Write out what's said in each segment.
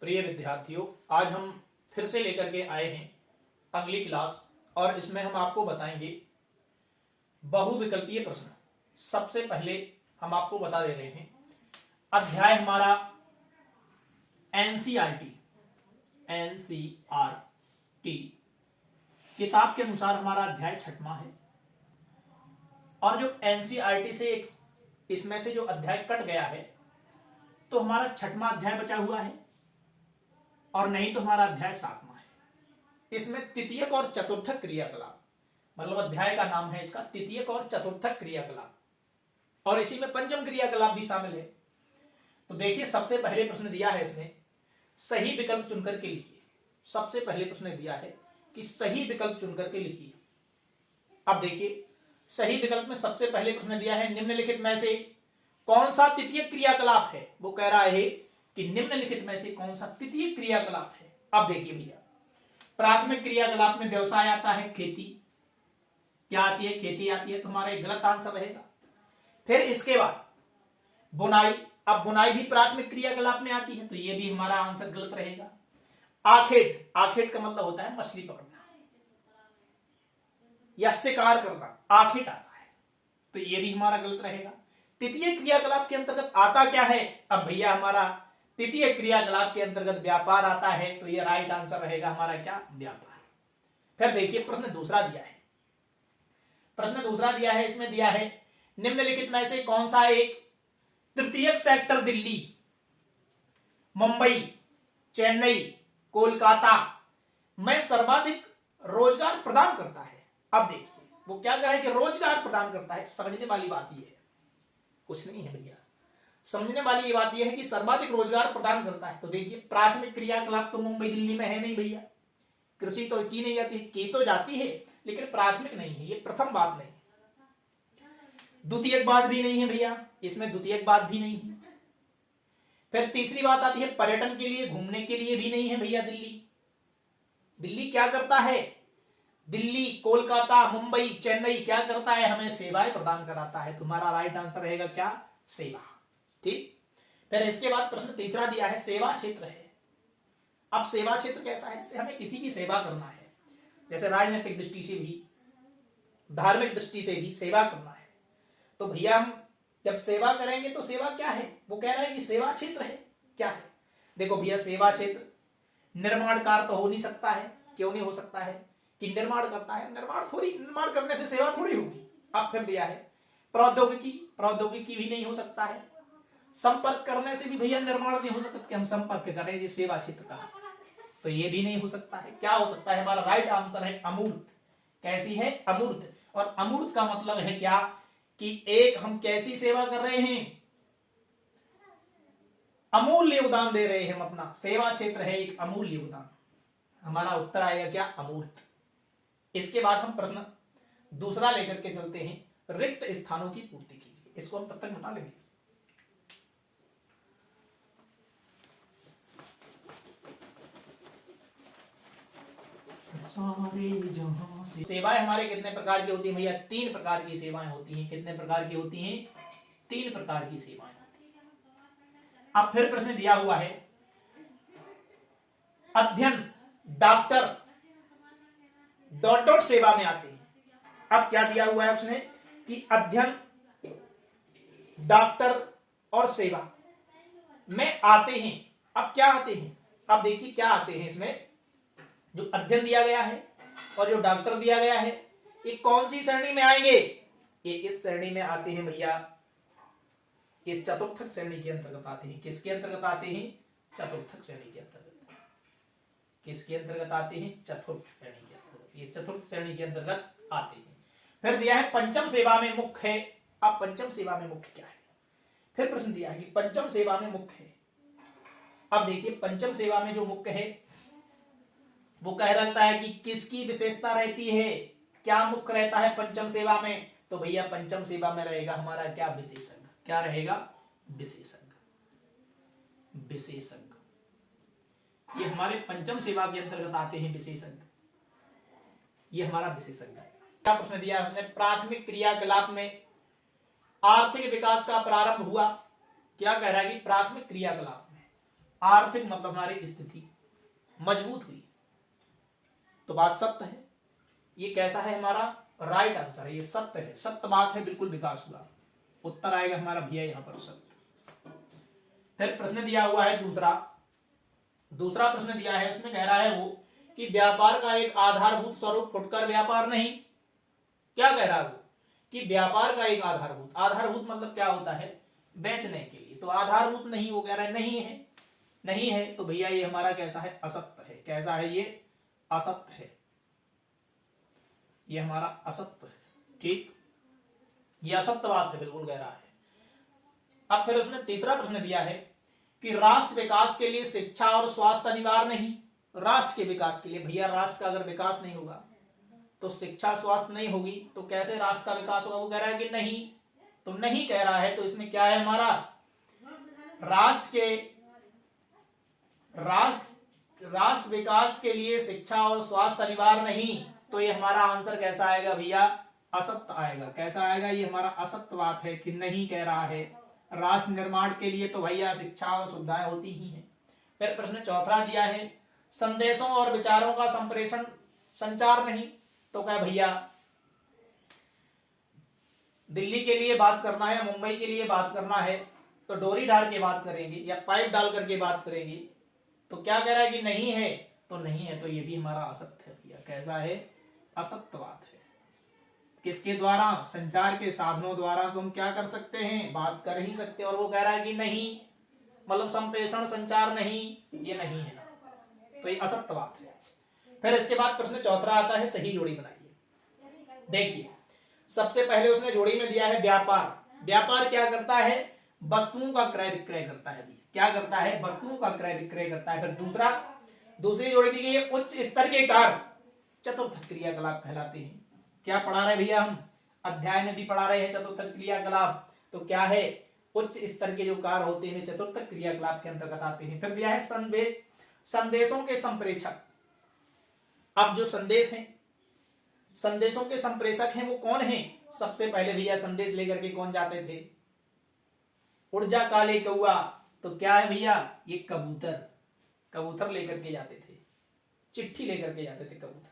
प्रिय विद्यार्थियों, आज हम फिर से लेकर के आए हैं अगली क्लास और इसमें हम आपको बताएंगे बहुविकल्पीय प्रश्न। सबसे पहले हम आपको बता दे रहे हैं अध्याय हमारा एनसीईआरटी किताब के अनुसार हमारा अध्याय 6वां है और जो एनसीईआरटी से इसमें से जो अध्याय कट गया है तो हमारा 6वां अध्याय बचा हुआ है और नहीं तो हमारा अध्याय 7वां है। इसमें तृतीयक और चतुर्थक क्रियाकलाप, मतलब अध्याय का नाम है इसका तृतीयक और चतुर्थक क्रियाकलाप और इसी में पंचम क्रियाकलाप भी शामिल है। तो देखिए, सबसे पहले प्रश्न दिया है इसने सही विकल्प चुनकर के लिखिए। सबसे पहले प्रश्न दिया है कि सही विकल्प चुनकर के लिखिए। अब देखिए, सही विकल्प में सबसे पहले प्रश्न दिया है निम्नलिखित में से कौन सा तृतीयक क्रियाकलाप है। वो कह रहा है कि निम्नलिखित में से कौन सा तृतीयक क्रियाकलाप है। अब देखिए भैया, प्राथमिक क्रियाकलाप में व्यवसाय आता है, खेती क्या आती है, खेती आती है, तुम्हारा एक गलत आंसर रहेगा। फिर इसके बाद बुनाई, अब बुनाई भी प्राथमिक क्रियाकलाप में आती है तो ये भी हमारा आंसर गलत रहेगा। आखेट, आखेट का मतलब होता है मछली पकड़ना या शिकार करना, आखेट आता है तो ये भी हमारा गलत रहेगा। तृतीय क्रियाकलाप के अंतर्गत आता क्या है। अब भैया हमारा तृतीय क्रियाकलाप के अंतर्गत व्यापार आता है तो ये राइट आंसर रहेगा हमारा क्या, व्यापार। फिर देखिए प्रश्न दूसरा दिया है। प्रश्न दूसरा दिया है, इसमें दिया है निम्नलिखित में से कौन सा एक तृतीयक सेक्टर दिल्ली, मुंबई, चेन्नई, कोलकाता में सर्वाधिक रोजगार प्रदान करता है। अब देखिए वो क्या कह रहा है कि रोजगार प्रदान करता है। समझने वाली बात यह है, कुछ नहीं है भैया, समझने वाली ये बात यह है कि सर्वाधिक रोजगार प्रदान करता है। तो देखिए प्राथमिक क्रियाकलाप तो मुंबई दिल्ली में है नहीं भैया, कृषि तो की नहीं जाती है, की तो जाती है लेकिन प्राथमिक नहीं है, ये प्रथम बात नहीं। द्वितीयक बात भी नहीं है भैया, इसमें द्वितीयक बात भी नहीं है। फिर तीसरी बात आती है पर्यटन के लिए, घूमने के लिए भी नहीं है भैया। दिल्ली क्या करता है, दिल्ली, कोलकाता, मुंबई, चेन्नई क्या करता है, हमें सेवाएं प्रदान कराता है। तुम्हारा राइट आंसर रहेगा क्या, सेवा। ठीक। फिर इसके बाद प्रश्न तीसरा दिया है सेवा क्षेत्र है। अब सेवा क्षेत्र कैसा है, जैसे हमें किसी की सेवा करना है, जैसे राजनीतिक दृष्टि से भी, धार्मिक दृष्टि से भी सेवा करना है। तो भैया हम जब सेवा करेंगे तो सेवा क्या है, वो कह रहा है कि सेवा क्षेत्र है। क्या है, देखो भैया सेवा क्षेत्र निर्माण कार्य तो हो नहीं सकता है। क्यों नहीं हो सकता है कि निर्माण करता है, निर्माण करने से सेवा थोड़ी होगी। अब फिर दिया है प्रौद्योगिकी, प्रौद्योगिकी भी नहीं हो सकता है। संपर्क करने से भी भैया निर्माण नहीं हो सकता कि हम संपर्क करें, ये सेवा क्षेत्र का, तो ये भी नहीं हो सकता है। क्या हो सकता है, हमारा राइट आंसर है अमूर्त। कैसी है, अमूर्त। और अमूर्त का मतलब है क्या कि एक हम कैसी सेवा कर रहे हैं, अमूल्य योगदान दे रहे हैं हम अपना। सेवा क्षेत्र है एक अमूल्य योगदान, हमारा उत्तर आएगा क्या, अमूर्त। इसके बाद हम प्रश्न दूसरा लेकर के चलते हैं, रिक्त स्थानों की पूर्ति कीजिए। इसको हम तब तक बता लेंगे। सेवाएं हमारे कितने प्रकार की होती है भैया, 3 प्रकार की सेवाएं होती हैं। कितने प्रकार की होती हैं, 3 प्रकार की सेवाएं होती हैं। अब फिर प्रश्न दिया हुआ है अध्ययन, डॉक्टर डॉट डॉट सेवा में आते हैं। अब क्या दिया हुआ है उसने कि अध्ययन, डॉक्टर और सेवा में आते हैं। अब क्या आते हैं, अब देखिए क्या आते हैं इसमें। जो अध्ययन दिया गया है और जो डॉक्टर दिया गया है, ये कौन सी श्रेणी में आएंगे, ये इस श्रेणी में आते हैं भैया, ये चतुर्थक श्रेणी के अंतर्गत आते हैं। किसके अंतर्गत आते हैं, चतुर्थक श्रेणी के अंतर्गत। किसके अंतर्गत आते हैं, चतुर्थ श्रेणी के अंतर्गत, ये चतुर्थ श्रेणी के अंतर्गत आते हैं। फिर दिया है पंचम सेवा में मुख्य है। अब पंचम सेवा में मुख्य क्या है, फिर प्रश्न दिया है कि पंचम सेवा में मुख्य है। अब देखिए पंचम सेवा में जो मुख्य है वो कह रखता है कि किसकी विशेषता रहती है, क्या मुख्य रहता है पंचम सेवा में। तो भैया पंचम सेवा में रहेगा हमारा क्या, विशेषज्ञ। क्या रहेगा, विशेषज्ञ। विशेषज्ञ ये हमारे पंचम सेवा के अंतर्गत आते हैं, विशेषज्ञ, ये हमारा विशेषज्ञ। क्या प्रश्न दिया है उसने, प्राथमिक क्रियाकलाप में आर्थिक विकास का प्रारंभ हुआ। क्या कह रहा है कि प्राथमिक क्रियाकलाप में आर्थिक मतलब हमारी स्थिति मजबूत हुई। तो बात सत्य है। ये कैसा है हमारा राइट आंसर है, ये सत्य है, सत्य बात है, बिल्कुल विकास हुआ। उत्तर आएगा हमारा भैया यहां पर सत्य। फिर प्रश्न दिया हुआ है दूसरा प्रश्न दिया है, उसमें कह रहा है वो कि व्यापार का एक आधारभूत स्वरूप फुटकर व्यापार नहीं। क्या कह रहा है वो कि व्यापार का एक आधारभूत मतलब क्या होता है, बेचने के लिए। तो आधारभूत नहीं, वो कह रहा है नहीं है। तो भैया ये हमारा कैसा है, असत्य है। कैसा है ये, असत्य है, ये हमारा असत्य है। ठीक, ये असत्य बात है, बिल्कुल कह रहा है। अब फिर उसने तीसरा प्रश्न दिया है कि राष्ट्र विकास के लिए शिक्षा और स्वास्थ्य अनिवार्य नहीं। राष्ट्र के विकास के लिए, भैया राष्ट्र का अगर विकास नहीं होगा तो शिक्षा स्वास्थ्य नहीं होगी, तो कैसे राष्ट्र का विकास होगा। वो कह रहा है कि नहीं, तो नहीं कह रहा है। तो इसमें क्या है हमारा, राष्ट्र विकास के लिए शिक्षा और स्वास्थ्य अनिवार्य नहीं। तो ये हमारा आंसर कैसा आएगा भैया, असत्य आएगा। कैसा आएगा, ये हमारा असत्य बात है कि नहीं कह रहा है। राष्ट्र निर्माण के लिए तो भैया शिक्षा और सुविधाएं होती ही हैं। फिर प्रश्न चौथा दिया है संदेशों और विचारों का संप्रेषण संचार नहीं। तो क्या भैया दिल्ली के लिए बात करना है, मुंबई के लिए बात करना है तो डोरी डाल के बात करेंगे या पाइप डाल करके बात करेंगे। तो क्या कह रहा है कि नहीं है, तो नहीं है। तो ये भी हमारा असत्य है भैया। कैसा है, असत्य बात है। किसके द्वारा, संचार के साधनों द्वारा तुम क्या कर सकते हैं, बात कर ही सकते। और वो कह रहा है कि नहीं, मतलब संप्रेषण संचार नहीं, ये नहीं है। तो ये असत्य बात है। फिर इसके बाद प्रश्न चौथा आता है सही जोड़ी बनाइए। देखिए सबसे पहले उसने जोड़ी में दिया है व्यापार। व्यापार क्या करता है, वस्तुओं का क्रय विक्रय करता है भैया। क्या करता है, वस्तुओं का क्रय विक्रय करता है। फिर दूसरी जोड़ी दी गई है उच्च स्तर के कार्य चतुर्थ क्रियाकलाप कहलाते हैं। क्या पढ़ा रहे भैया, हम अध्याय में भी पढ़ा रहे हैं चतुर्थ क्रियाकलाप। तो क्या है, उच्च स्तर के जो कार्य होते हैं चतुर्थ क्रियाकलाप के अंतर्गत आते हैं। फिर दिया है संदेशों के संप्रेषक। अब जो संदेश हैं, संदेशों के संप्रेषक हैं वो कौन हैं। सबसे पहले भैया संदेश लेकर के कौन जाते थे, उड़ जा काले कौआ। तो क्या है भैया, ये कबूतर लेकर के जाते थे, चिट्ठी लेकर के जाते थे कबूतर।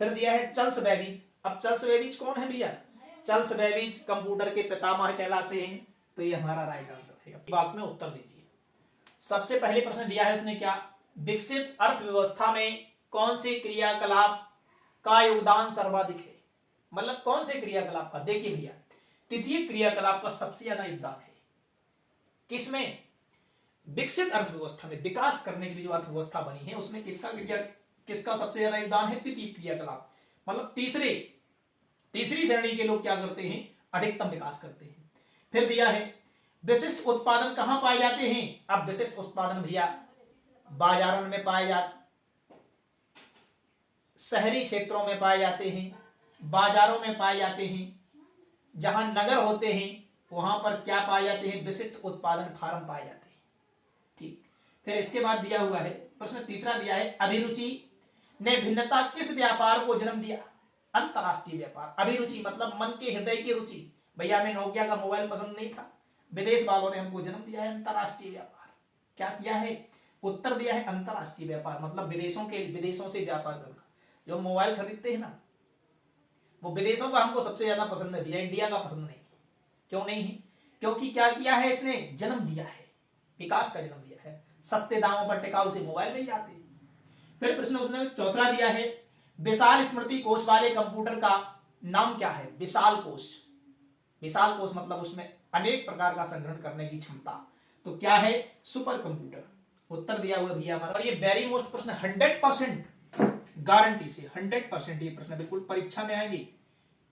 फिर दिया है चल्स बेबीज। अब चल्स बेबीज कौन है भैया, चल्स बेबीज कंप्यूटर के पितामह कहलाते हैं। तो ये हमारा राइट आंसर है। बात में उत्तर दीजिए। सबसे पहले प्रश्न दिया है उसने क्या, विकसित अर्थव्यवस्था में कौन से क्रियाकलाप का योगदान सर्वाधिक है। मतलब कौन से क्रियाकलाप का। देखिए भैया तृतीय क्रियाकलाप का सबसे ज्यादा योगदान है किसमें, विकसित अर्थव्यवस्था में। विकास करने के लिए जो अर्थव्यवस्था बनी है उसमें किसका सबसे ज्यादा योगदान है, तृतीय क्रियाकलाप। मतलब तीसरी श्रेणी के लोग क्या करते हैं, अधिकतम विकास करते हैं। फिर दिया है विशिष्ट उत्पादन कहां पाए जाते हैं। अब विशिष्ट उत्पादन भैया बाजारों में पाए जाते, शहरी क्षेत्रों में पाए जाते हैं, बाजारों में पाए जाते हैं, जहां नगर होते हैं वहां पर क्या पाए जाते हैं, विशिष्ट उत्पादन फार्म पाए जाते हैं। ठीक, फिर इसके बाद दिया हुआ है प्रश्न तीसरा दिया है अभिरुचि ने भिन्नता किस व्यापार को जन्म दिया। अंतरराष्ट्रीय व्यापार। अभिरुचि मतलब मन के हृदय की रुचि। भैया हमें नोकिया का मोबाइल पसंद नहीं था, विदेश वालों ने हमको जन्म दिया है अंतरराष्ट्रीय व्यापार। क्या किया है, उत्तर दिया है अंतरराष्ट्रीय व्यापार। मतलब विदेशों से व्यापार करना। जो मोबाइल खरीदते हैं ना वो विदेशों का हमको सबसे ज्यादा पसंद है भैया, इंडिया का पसंद नहीं। क्यों नहीं है, क्योंकि क्या किया है इसने, जन्म दिया है, विकास का जन्म दिया है। सस्ते दामों पर टिकाऊ से मोबाइल मिल जाते हैं। फिर प्रश्न उसने चौथा दिया है विशाल स्मृति कोष वाले कंप्यूटर का नाम क्या है। विशाल कोष मतलब उसमें अनेक प्रकार का संग्रहण करने की क्षमता। तो क्या है, सुपर कंप्यूटर। उत्तर दिया हुआ भैया हमारा। और ये वेरी मोस्ट प्रश्न 100% गारंटी से 100% ये प्रश्न बिल्कुल परीक्षा में आएंगे।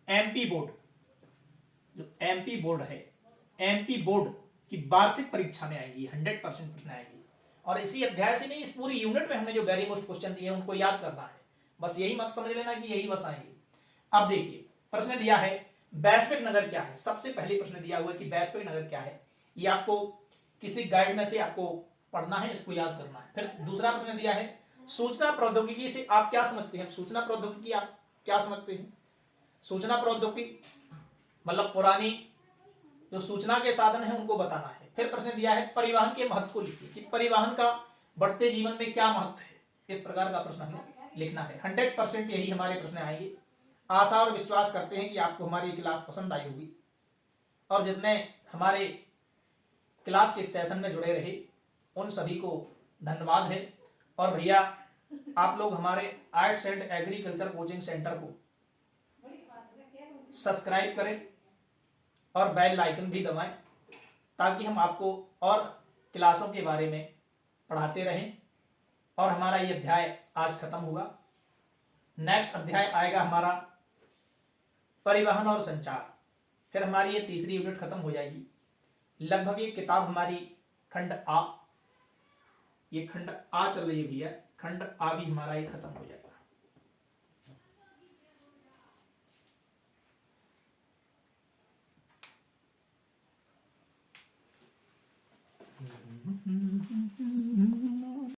एमपी बोर्ड, जो एमपी बोर्ड है, एमपी बोर्ड की वार्षिक परीक्षा में आएगी, 100% प्रश्न आएगी। और इसी अध्याय से नहीं, इस पूरी यूनिट में हमने जो वेरी मोस्ट क्वेश्चन दिए हैं उनको याद करना है। बस यही मत समझ लेना कि यही बस आएंगे। अब देखिए प्रश्न दिया है वैश्विक नगर क्या है। सबसे पहले प्रश्न दिया हुआ है कि वैश्विक नगर क्या है। ये आपको किसी गाइड में से आपको पढ़ना है, इसको याद करना है। फिर दूसरा प्रश्न दिया है सूचना प्रौद्योगिकी से आप क्या समझते हैं। सूचना प्रौद्योगिकी आप क्या समझते हैं। सूचना प्रौद्योगिकी मतलब पुरानी जो सूचना के साधन है उनको बताना है। फिर प्रश्न दिया है परिवहन के महत्व को लिखिए कि परिवहन का बढ़ते जीवन में क्या महत्व है। इस प्रकार का प्रश्न हमें लिखना है। 100% यही हमारे प्रश्न आएंगे। आशा और विश्वास करते हैं कि आपको हमारी क्लास पसंद आई होगी और जितने हमारे क्लास के सेशन में जुड़े रहे उन सभी को धन्यवाद है। और भैया आप लोग हमारे arts and agriculture coaching centre को सब्सक्राइब करें और बेल आइकन भी दबाएं ताकि हम आपको और क्लासों के बारे में पढ़ाते रहें। और हमारा ये अध्याय आज खत्म हुआ। नेक्स्ट अध्याय आएगा हमारा परिवहन और संचार। फिर हमारी ये तीसरी यूनिट खत्म हो जाएगी। लगभग ये किताब हमारी खंड आ, ये खंड आ चल रही है भैया, खंड आ भी हमारा ये खत्म हो जाएगा।